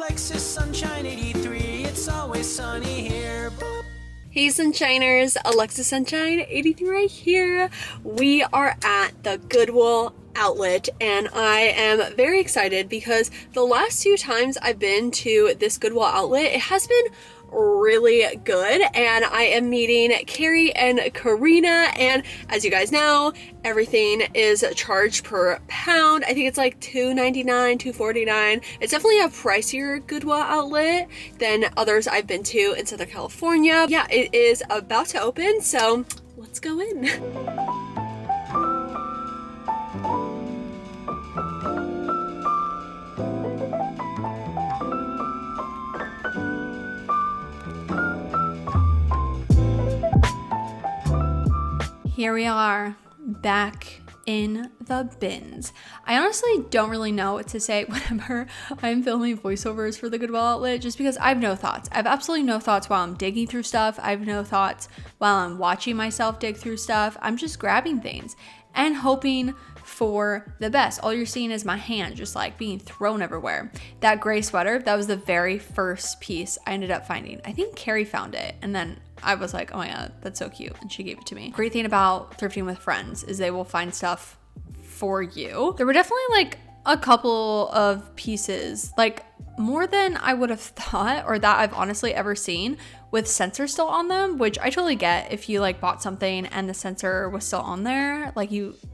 Alexis Sunshine 83, it's always sunny here. Boop. Hey Sunshiners, Alexis Sunshine 83 right here. We are at the Goodwill outlet and I am very excited because the last few times I've been to this Goodwill outlet, it has been really good, and I am meeting Carrie and Karina, and as you guys know, everything is charged per pound. I think it's like $2.99, $2.49. It's definitely a pricier Goodwill outlet than others I've been to in Southern California. Yeah, it is about to open, so let's go in. Here we are, back in the bins. I honestly don't really know what to say whenever I'm filming voiceovers for the Goodwill outlet, just because I have no thoughts. I have absolutely no thoughts while I'm digging through stuff. I have no thoughts while I'm watching myself dig through stuff. I'm just grabbing things and hoping for the best. All you're seeing is my hand just like being thrown everywhere. That gray sweater, that was the very first piece I ended up finding. I think Carrie found it, and then I was like, oh my god, that's so cute, and she gave it to me. Great thing about thrifting with friends is they will find stuff for you. There were definitely like a couple of pieces, like more than I would have thought or that I've honestly ever seen, with sensors still on them, which I totally get if you like bought something and the sensor was still on there, like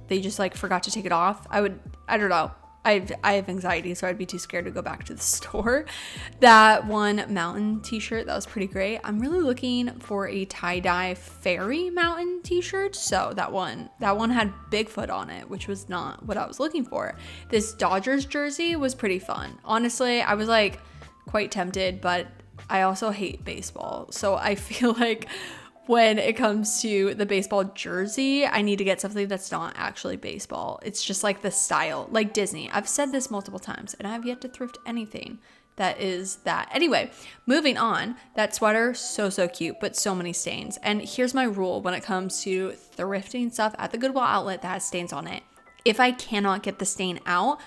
they just like forgot to take it off. I don't know. I have anxiety, so I'd be too scared to go back to the store. That one mountain t-shirt, that was pretty great. I'm really looking for a tie-dye fairy mountain t-shirt. So that one had Bigfoot on it, which was not what I was looking for. This Dodgers jersey was pretty fun. Honestly, I was like quite tempted, but I also hate baseball. So I feel like when it comes to the baseball jersey, I need to get something that's not actually baseball. It's just like the style, like Disney. I've said this multiple times, and I have yet to thrift anything that is that. Anyway, moving on. That sweater, so cute, but so many stains. And here's my rule when it comes to thrifting stuff at the Goodwill outlet that has stains on it. If I cannot get the stain out,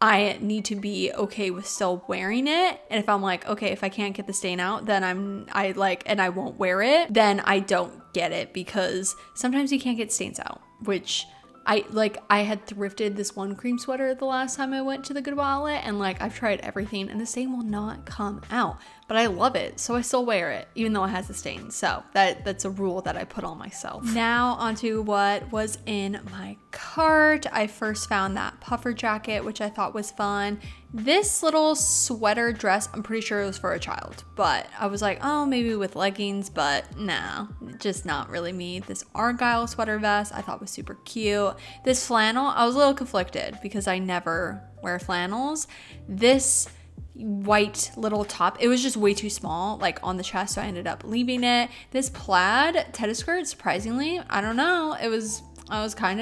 I need to be okay with still wearing it. And if I'm like, okay, if I can't get the stain out, then and I won't wear it, then I don't get it, because sometimes you can't get stains out, which I had thrifted this one cream sweater the last time I went to the Goodwill outlet, and like I've tried everything and the stain will not come out, but I love it, so I still wear it even though it has a stain. So that's a rule that I put on myself. Now onto what was in my cart. I first found that puffer jacket, which I thought was fun. This little sweater dress, I'm pretty sure it was for a child, but I was like, oh, maybe with leggings, but no, just not really me. This Argyle sweater vest I thought was super cute. This flannel, I was a little conflicted because I never wear flannels. This white little top, it was just way too small, like on the chest, so I ended up leaving it. This plaid tennis skirt, surprisingly, I don't know, I was kind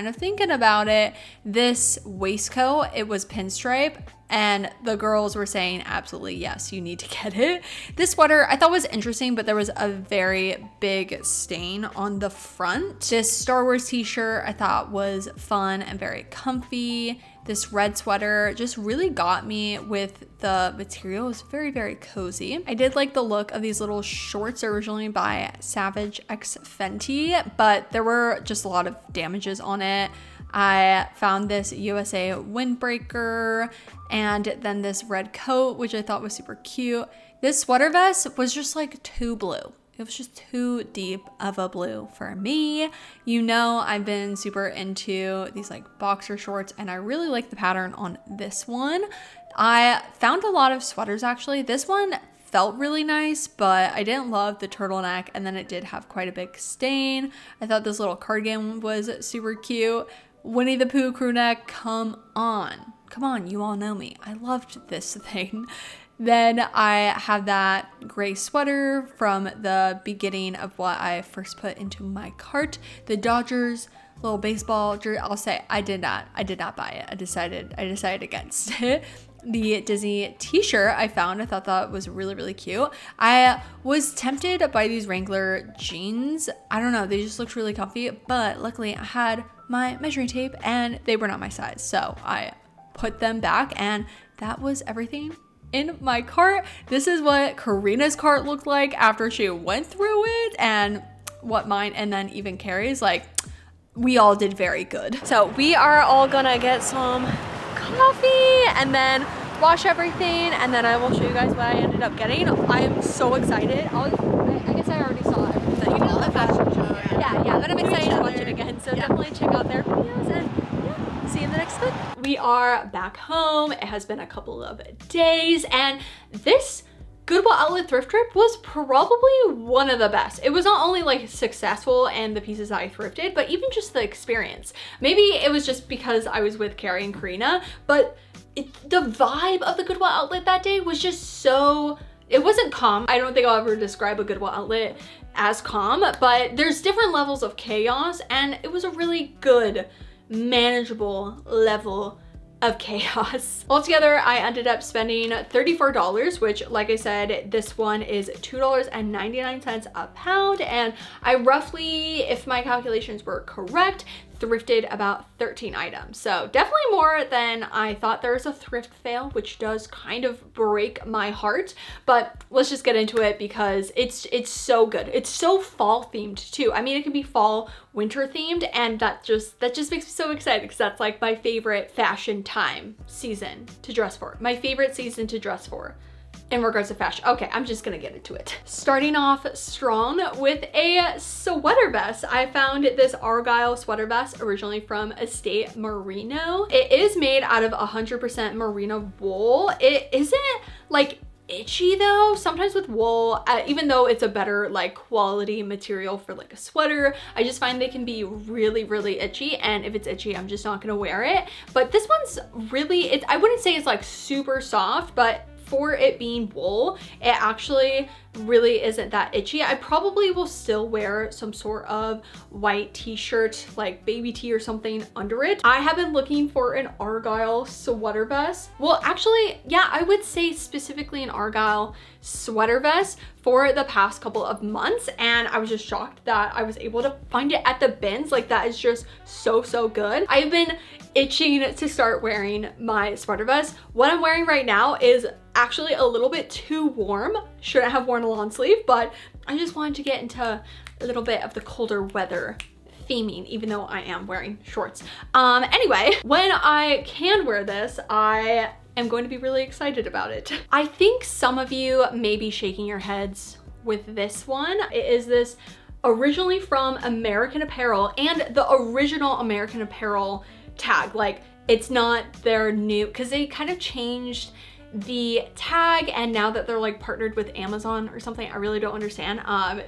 of thinking about it. This waistcoat, it was pinstripe, and the girls were saying absolutely yes, you need to get it. This sweater I thought was interesting, but there was a very big stain on the front. This Star Wars t-shirt I thought was fun and very comfy. This red sweater just really got me with the material. It was very cozy. I did like the look of these little shorts originally by Savage X Fenty, but there were just a lot of damages on it. I found this USA windbreaker and then this red coat, which I thought was super cute. This sweater vest was just like too blue. It was just too deep of a blue for me. You know, I've been super into these like boxer shorts, and I really like the pattern on this one. I found a lot of sweaters actually. This one felt really nice, but I didn't love the turtleneck, and then it did have quite a big stain. I thought this little cardigan was super cute. Winnie the Pooh crew neck, come on, you all know me. I loved this thing. Then I have that gray sweater from the beginning of what I first put into my cart. The Dodgers little baseball jersey. I'll say I did not buy it. I decided against it. The Disney t-shirt I found, I thought that was really cute. I was tempted by these Wrangler jeans. I don't know, they just looked really comfy, but luckily I had my measuring tape and they were not my size. So I put them back, and that was everything in my cart. This is what Karina's cart looked like after she went through it, and what mine and then even Carrie's, like, we all did very good. So we are all gonna get some coffee and then wash everything, and then I will show you guys what I ended up getting. I am so excited. I guess I already saw everything. You know, the fashion show. Yeah, but I'm excited to watch it again. So definitely check out their videos, and yeah, see you in the next clip. We are back home. It has been a couple of days, and this Goodwill outlet thrift trip was probably one of the best. It was not only like successful and the pieces that I thrifted, but even just the experience. Maybe it was just because I was with Carrie and Karina, but the vibe of the Goodwill outlet that day was just so, it wasn't calm. I don't think I'll ever describe a Goodwill outlet as calm, but there's different levels of chaos, and it was a really good, manageable level of chaos. Altogether, I ended up spending $34, which, like I said, this one is $2.99 a pound, and I roughly, if my calculations were correct, thrifted about 13 items. So definitely more than I thought. There was a thrift fail, which does kind of break my heart, but let's just get into it because it's so good. It's so fall themed too. I mean, it can be fall, winter themed, and that just makes me so excited because that's like my favorite fashion season to dress for. My favorite season to dress for in regards to fashion. Okay, I'm just gonna get into it. Starting off strong with a sweater vest. I found this Argyle sweater vest originally from Estate Merino. It is made out of 100% merino wool. It isn't like itchy though. Sometimes with wool, even though it's a better like quality material for like a sweater, I just find they can be really, really itchy, and if it's itchy, I'm just not gonna wear it. But this one's really, I wouldn't say it's like super soft, but for it being wool, it actually really isn't that itchy. I probably will still wear some sort of white t-shirt, like baby tee or something under it. I have been looking for an Argyle sweater vest. Well, actually, yeah, I would say specifically an Argyle sweater vest for the past couple of months, and I was just shocked that I was able to find it at the bins. Like, that is just so, so good. I've been itching to start wearing my sweater vest. What I'm wearing right now is actually a little bit too warm. Shouldn't have worn a long sleeve, but I just wanted to get into a little bit of the colder weather theming, even though I am wearing shorts. Anyway, when I can wear this, I am going to be really excited about it. I think some of you may be shaking your heads with this one. It is this originally from American Apparel, and the original American Apparel tag. Like, it's not their new, because they kind of changed the tag, and now that they're like partnered with Amazon or something, I really don't understand.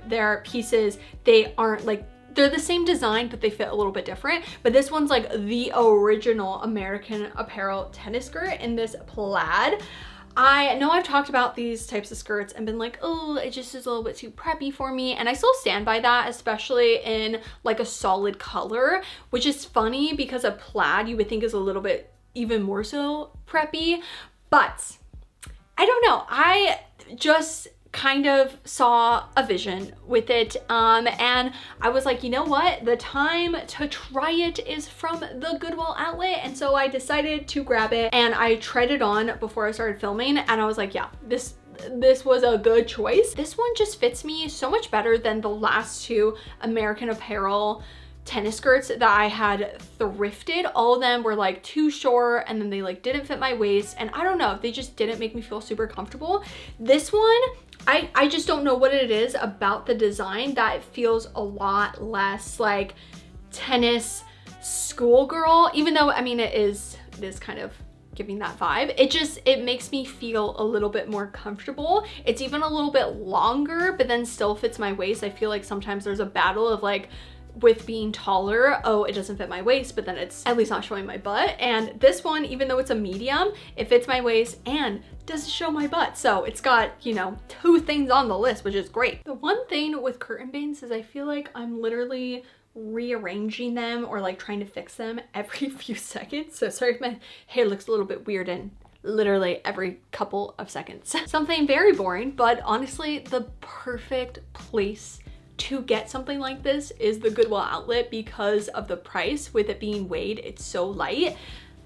Their pieces, they aren't like, they're the same design, but they fit a little bit different. But this one's like the original American Apparel tennis skirt in this plaid. I know I've talked about these types of skirts and been like, oh, it just is a little bit too preppy for me. And I still stand by that, especially in like a solid color, which is funny because a plaid you would think is a little bit even more so preppy. But I don't know. I just kind of saw a vision with it, and I was like, you know what, the time to try it is from the Goodwill outlet. And so I decided to grab it, and I tried it on before I started filming, and I was like, yeah, this was a good choice. This one just fits me so much better than the last two American Apparel tennis skirts that I had thrifted. All of them were like too short, and then they like didn't fit my waist, and I don't know, they just didn't make me feel super comfortable. This one, I just don't know what it is about the design that it feels a lot less like tennis schoolgirl, even though, I mean, it is kind of giving that vibe. It makes me feel a little bit more comfortable. It's even a little bit longer, but then still fits my waist. I feel like sometimes there's a battle of like, with being taller, oh, it doesn't fit my waist, but then it's at least not showing my butt. And this one, even though it's a medium, it fits my waist and doesn't show my butt. So it's got, you know, two things on the list, which is great. The one thing with curtain bins is I feel like I'm literally rearranging them or like trying to fix them every few seconds. So sorry if my hair looks a little bit weird and literally every couple of seconds. Something very boring, but honestly the perfect place to get something like this is the Goodwill outlet because of the price. With it being weighed, it's so light.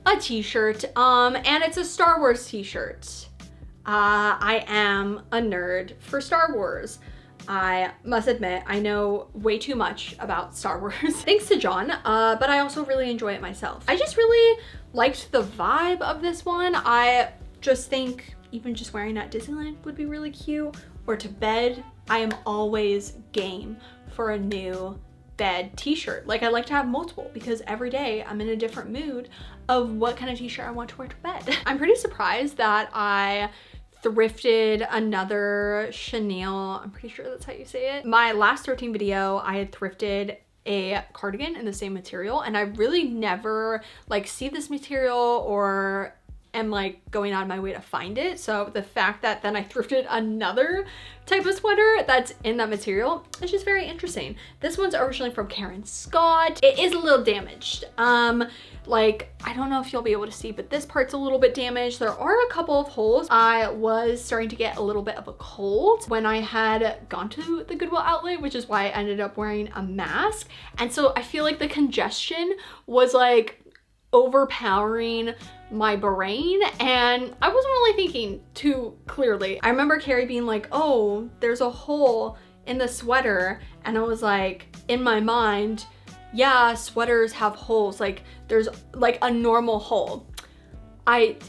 A t-shirt, and it's a Star Wars t-shirt. I am a nerd for Star Wars. I must admit, I know way too much about Star Wars, thanks to John, but I also really enjoy it myself. I just really liked the vibe of this one. I just think even just wearing that at Disneyland would be really cute, or to bed. I am always game for a new bed t-shirt. Like, I like to have multiple because every day I'm in a different mood of what kind of t-shirt I want to wear to bed. I'm pretty surprised that I thrifted another Chanel, I'm pretty sure that's how you say it. My last thrifting video, I had thrifted a cardigan in the same material, and I really never like see this material or am like going out of my way to find it. So the fact that then I thrifted another type of sweater that's in that material is just very interesting. This one's originally from Karen Scott. It is a little damaged. Like, I don't know if you'll be able to see, but this part's a little bit damaged. There are a couple of holes. I was starting to get a little bit of a cold when I had gone to the Goodwill outlet, which is why I ended up wearing a mask. And so I feel like the congestion was like overpowering my brain, and I wasn't really thinking too clearly. I remember Carrie being like, oh, there's a hole in the sweater, and I was like, in my mind, yeah, sweaters have holes, like there's like a normal hole. That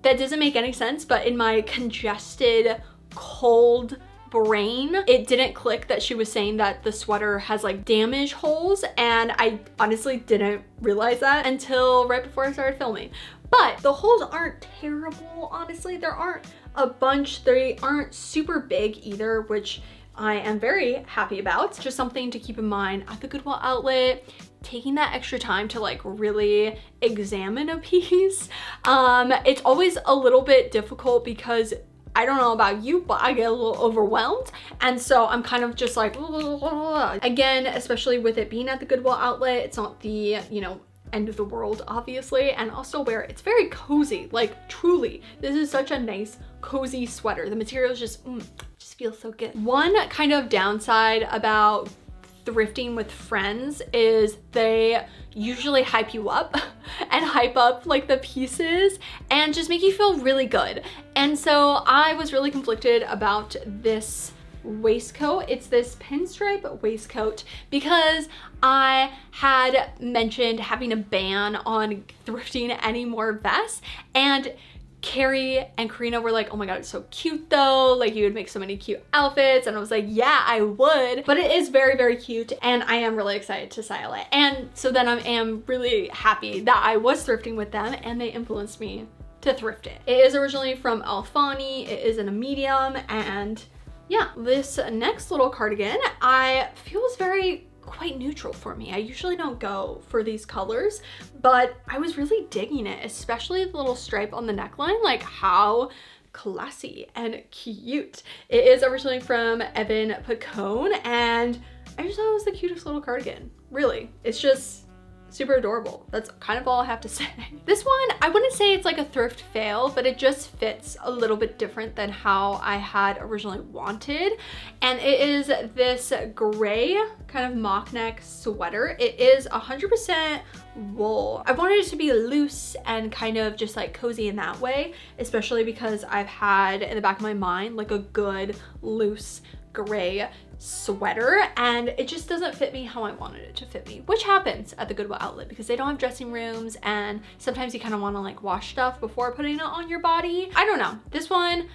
doesn't make any sense, but in my congested, cold brain, it didn't click that she was saying that the sweater has like damage holes, and I honestly didn't realize that until right before I started filming. But the holes aren't terrible, honestly. There aren't a bunch. They aren't super big either, which I am very happy about. Just something to keep in mind at the Goodwill outlet, taking that extra time to like really examine a piece. It's always a little bit difficult because I don't know about you, but I get a little overwhelmed. And so I'm kind of just like, again, especially with it being at the Goodwill outlet, it's not the, you know, end of the world, obviously, and I'll still wear it. It's very cozy, like truly. This is such a nice, cozy sweater. The material is just feels so good. One kind of downside about thrifting with friends is they usually hype you up and hype up like the pieces and just make you feel really good. And so I was really conflicted about this waistcoat. It's this pinstripe waistcoat because I had mentioned having a ban on thrifting any more vests, and Carrie and Karina were like, oh my god, it's so cute though, like you would make so many cute outfits. And I was like, yeah, I would, but it is very, very cute, and I am really excited to style it. And so then I am really happy that I was thrifting with them and they influenced me to thrift it. It is originally from Alfani. It is in a medium, and yeah, this next little cardigan I feel is very quite neutral for me. I usually don't go for these colors, but I was really digging it, especially the little stripe on the neckline. Like, how classy and cute. It is originally from Evan Pacone, and I just thought it was the cutest little cardigan. Really, it's just super adorable. That's kind of all I have to say. This one, I wouldn't say it's like a thrift fail, but it just fits a little bit different than how I had originally wanted. And it is this gray kind of mock neck sweater. It is 100% wool. I wanted it to be loose and kind of just like cozy in that way, especially because I've had in the back of my mind like a good loose gray sweater, and it just doesn't fit me how I wanted it to fit me, which happens at the Goodwill outlet because they don't have dressing rooms, and sometimes you kind of want to like wash stuff before putting it on your body. I don't know. This one,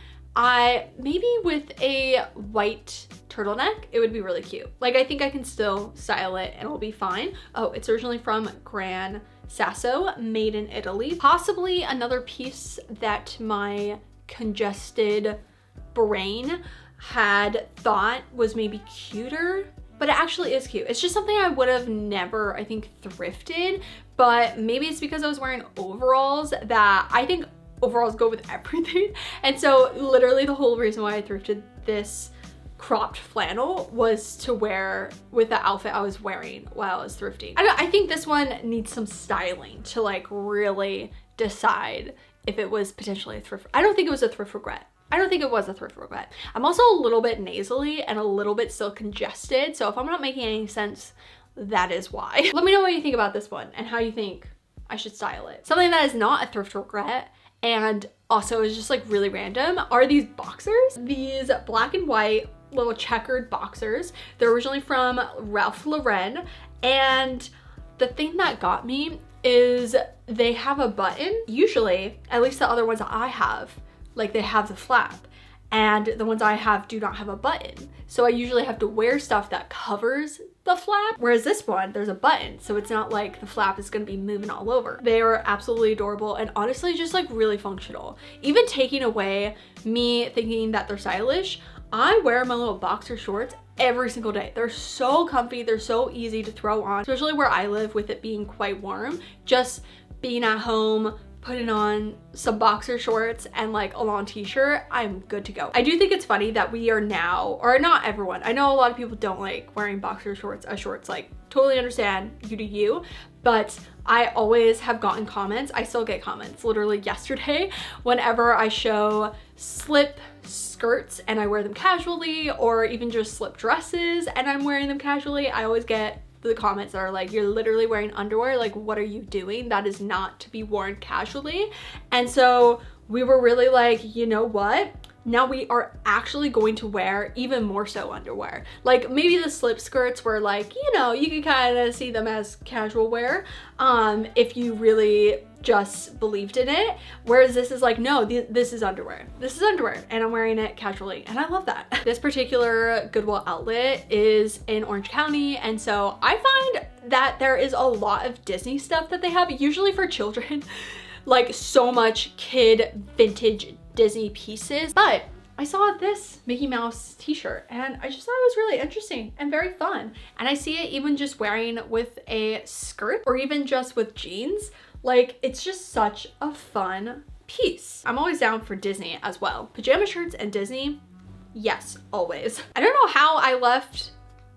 maybe with a white turtleneck, it would be really cute. Like, I think I can still style it and it'll be fine. Oh, it's originally from Gran Sasso, made in Italy. Possibly another piece that my congested brain had thought was maybe cuter, but it actually is cute. It's just something I would have never, I think, thrifted, but maybe it's because I was wearing overalls that I think overalls go with everything. And so literally the whole reason why I thrifted this cropped flannel was to wear with the outfit I was wearing while I was thrifting. I think this one needs some styling to like really decide if it was potentially a thrift. I don't think it was a thrift regret. I don't think it was a thrift regret. I'm also a little bit nasally and a little bit still congested, so if I'm not making any sense, that is why. Let me know what you think about this one and how you think I should style it. Something that is not a thrift regret and also is just like really random, are these boxers. These black and white little checkered boxers. They're originally from Ralph Lauren, and the thing that got me is they have a button. Usually, at least the other ones that I have, like they have the flap, and the ones I have do not have a button. So I usually have to wear stuff that covers the flap, whereas this one, there's a button, so it's not like the flap is gonna be moving all over. They are absolutely adorable and honestly just like really functional. Even taking away me thinking that they're stylish, I wear my little boxer shorts every single day. They're so comfy, they're so easy to throw on, especially where I live with it being quite warm. Just being at home, putting on some boxer shorts and like a long t-shirt, I'm good to go. I do think it's funny that we are now, or not everyone, I know a lot of people don't like wearing boxer shorts as shorts, like totally understand, you do you, but I always have gotten comments. I still get comments. Literally yesterday, whenever I show slip skirts and I wear them casually, or even just slip dresses and I'm wearing them casually, I always get the comments that are like, you're literally wearing underwear, like what are you doing? That is not to be worn casually. And so we were really like, you know what? Now we are actually going to wear even more so underwear. Like maybe the slip skirts were like, you know, you can kind of see them as casual wear if you really just believed in it. Whereas this is like, no, this is underwear. This is underwear and I'm wearing it casually and I love that. This particular Goodwill outlet is in Orange County, and so I find that there is a lot of Disney stuff that they have, usually for children. Like so much kid vintage Disney pieces. But I saw this Mickey Mouse t-shirt and I just thought it was really interesting and very fun. And I see it even just wearing with a skirt or even just with jeans. Like it's just such a fun piece. I'm always down for Disney as well. Pajama shirts and Disney, yes, always. I don't know how I left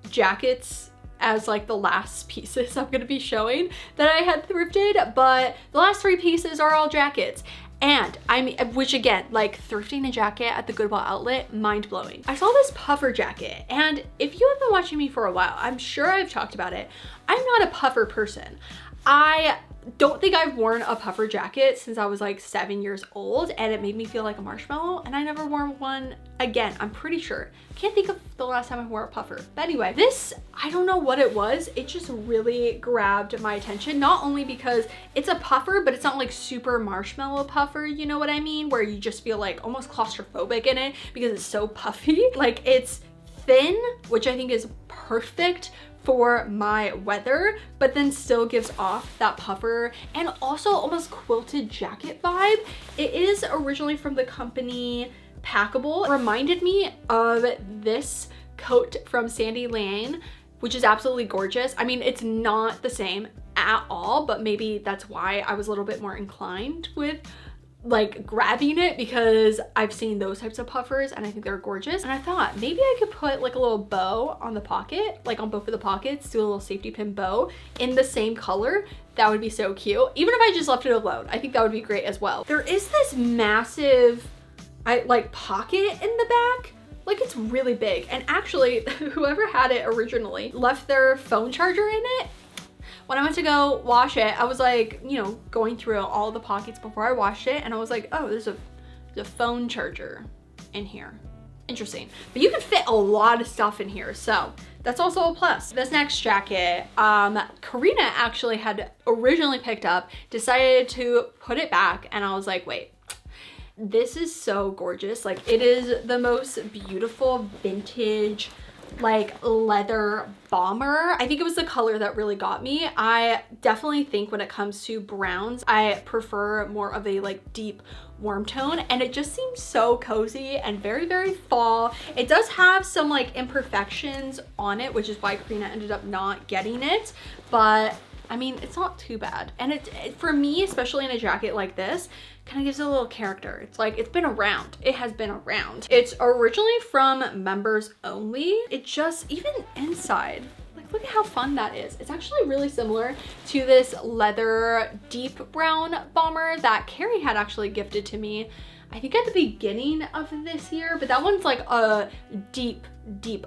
jackets as like the last pieces I'm gonna be showing that I had thrifted, but the last 3 pieces are all jackets. And I mean, which again, like thrifting a jacket at the Goodwill outlet, mind blowing. I saw this puffer jacket, and if you have been watching me for a while, I'm sure I've talked about it. I'm not a puffer person. I don't think I've worn a puffer jacket since I was like 7 years old, and it made me feel like a marshmallow, and I never wore one again, I'm pretty sure. Can't think of the last time I wore a puffer. But anyway, this, I don't know what it was. It just really grabbed my attention, not only because it's a puffer, but it's not like super marshmallow puffer, you know what I mean? Where you just feel like almost claustrophobic in it because it's so puffy. Like it's thin, which I think is perfect for my weather, but then still gives off that puffer and also almost quilted jacket vibe. It is originally from the company Packable. It reminded me of this coat from Sandy Lane, which is absolutely gorgeous. I mean, it's not the same at all, but maybe that's why I was a little bit more inclined with like grabbing it, because I've seen those types of puffers and I think they're gorgeous. And I thought maybe I could put like a little bow on the pocket, like on both of the pockets, do a little safety pin bow in the same color. That would be so cute. Even if I just left it alone, I think that would be great as well. There is this massive like pocket in the back. Like it's really big. And actually whoever had it originally left their phone charger in it. When I went to go wash it, I was like, you know, going through all the pockets before I washed it, and I was like, oh, there's a phone charger in here. Interesting. But you can fit a lot of stuff in here, so that's also a plus. This next jacket, Karina actually had originally picked up, decided to put it back, and I was like, wait, this is so gorgeous. Like it is the most beautiful vintage like leather bomber. I think it was the color that really got me. I definitely think when it comes to browns, I prefer more of a like deep warm tone, and it just seems so cozy and very, very fall. It does have some like imperfections on it, which is why Karina ended up not getting it, but I mean, it's not too bad. And it for me, especially in a jacket like this, kind of gives it a little character. It's like, it's been around. It has been around. It's originally from members only. It just, even inside, like look at how fun that is. It's actually really similar to this leather deep brown bomber that Carrie had actually gifted to me I think at the beginning of this year, but that one's like a deep,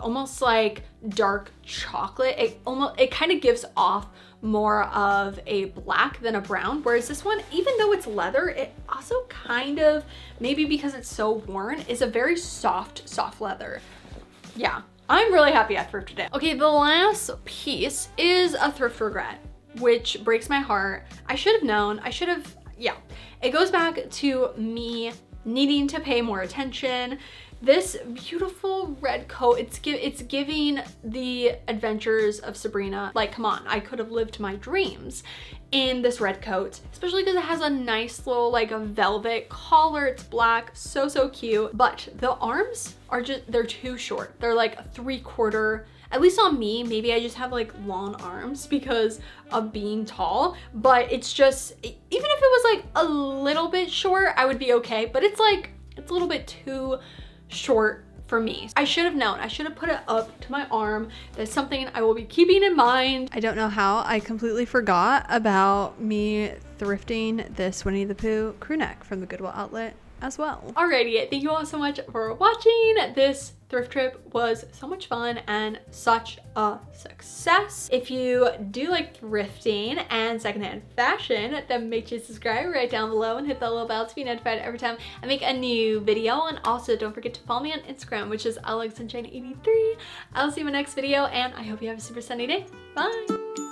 almost like dark chocolate. It kind of gives off more of a black than a brown, whereas this one, even though it's leather, it also kind of, maybe because it's so worn, is a very soft leather. Yeah, I'm really happy I thrifted it. Okay, the last piece is a thrift regret, which breaks my heart. I should have known, yeah. It goes back to me needing to pay more attention. This beautiful red coat, it's giving the adventures of Sabrina. Like, come on, I could have lived my dreams in this red coat, especially because it has a nice little like a velvet collar. It's black, so cute. But the arms are they're too short. They're like 3/4, at least on me. Maybe I just have like long arms because of being tall, but it's just, even if it was like a little bit short, I would be okay. But it's like, it's a little bit too short for me. I should have known. I should have put it up to my arm. That's something I will be keeping in mind. I don't know how I completely forgot about me thrifting this Winnie the Pooh crew neck from the Goodwill outlet as well. Alrighty, thank you all so much for watching. This thrift trip was so much fun and such a success. If you do like thrifting and secondhand fashion, then make sure to subscribe right down below and hit that little bell to be notified every time I make a new video. And also don't forget to follow me on Instagram, which is alexsunshine83. I'll see you in my next video, and I hope you have a super sunny day. Bye!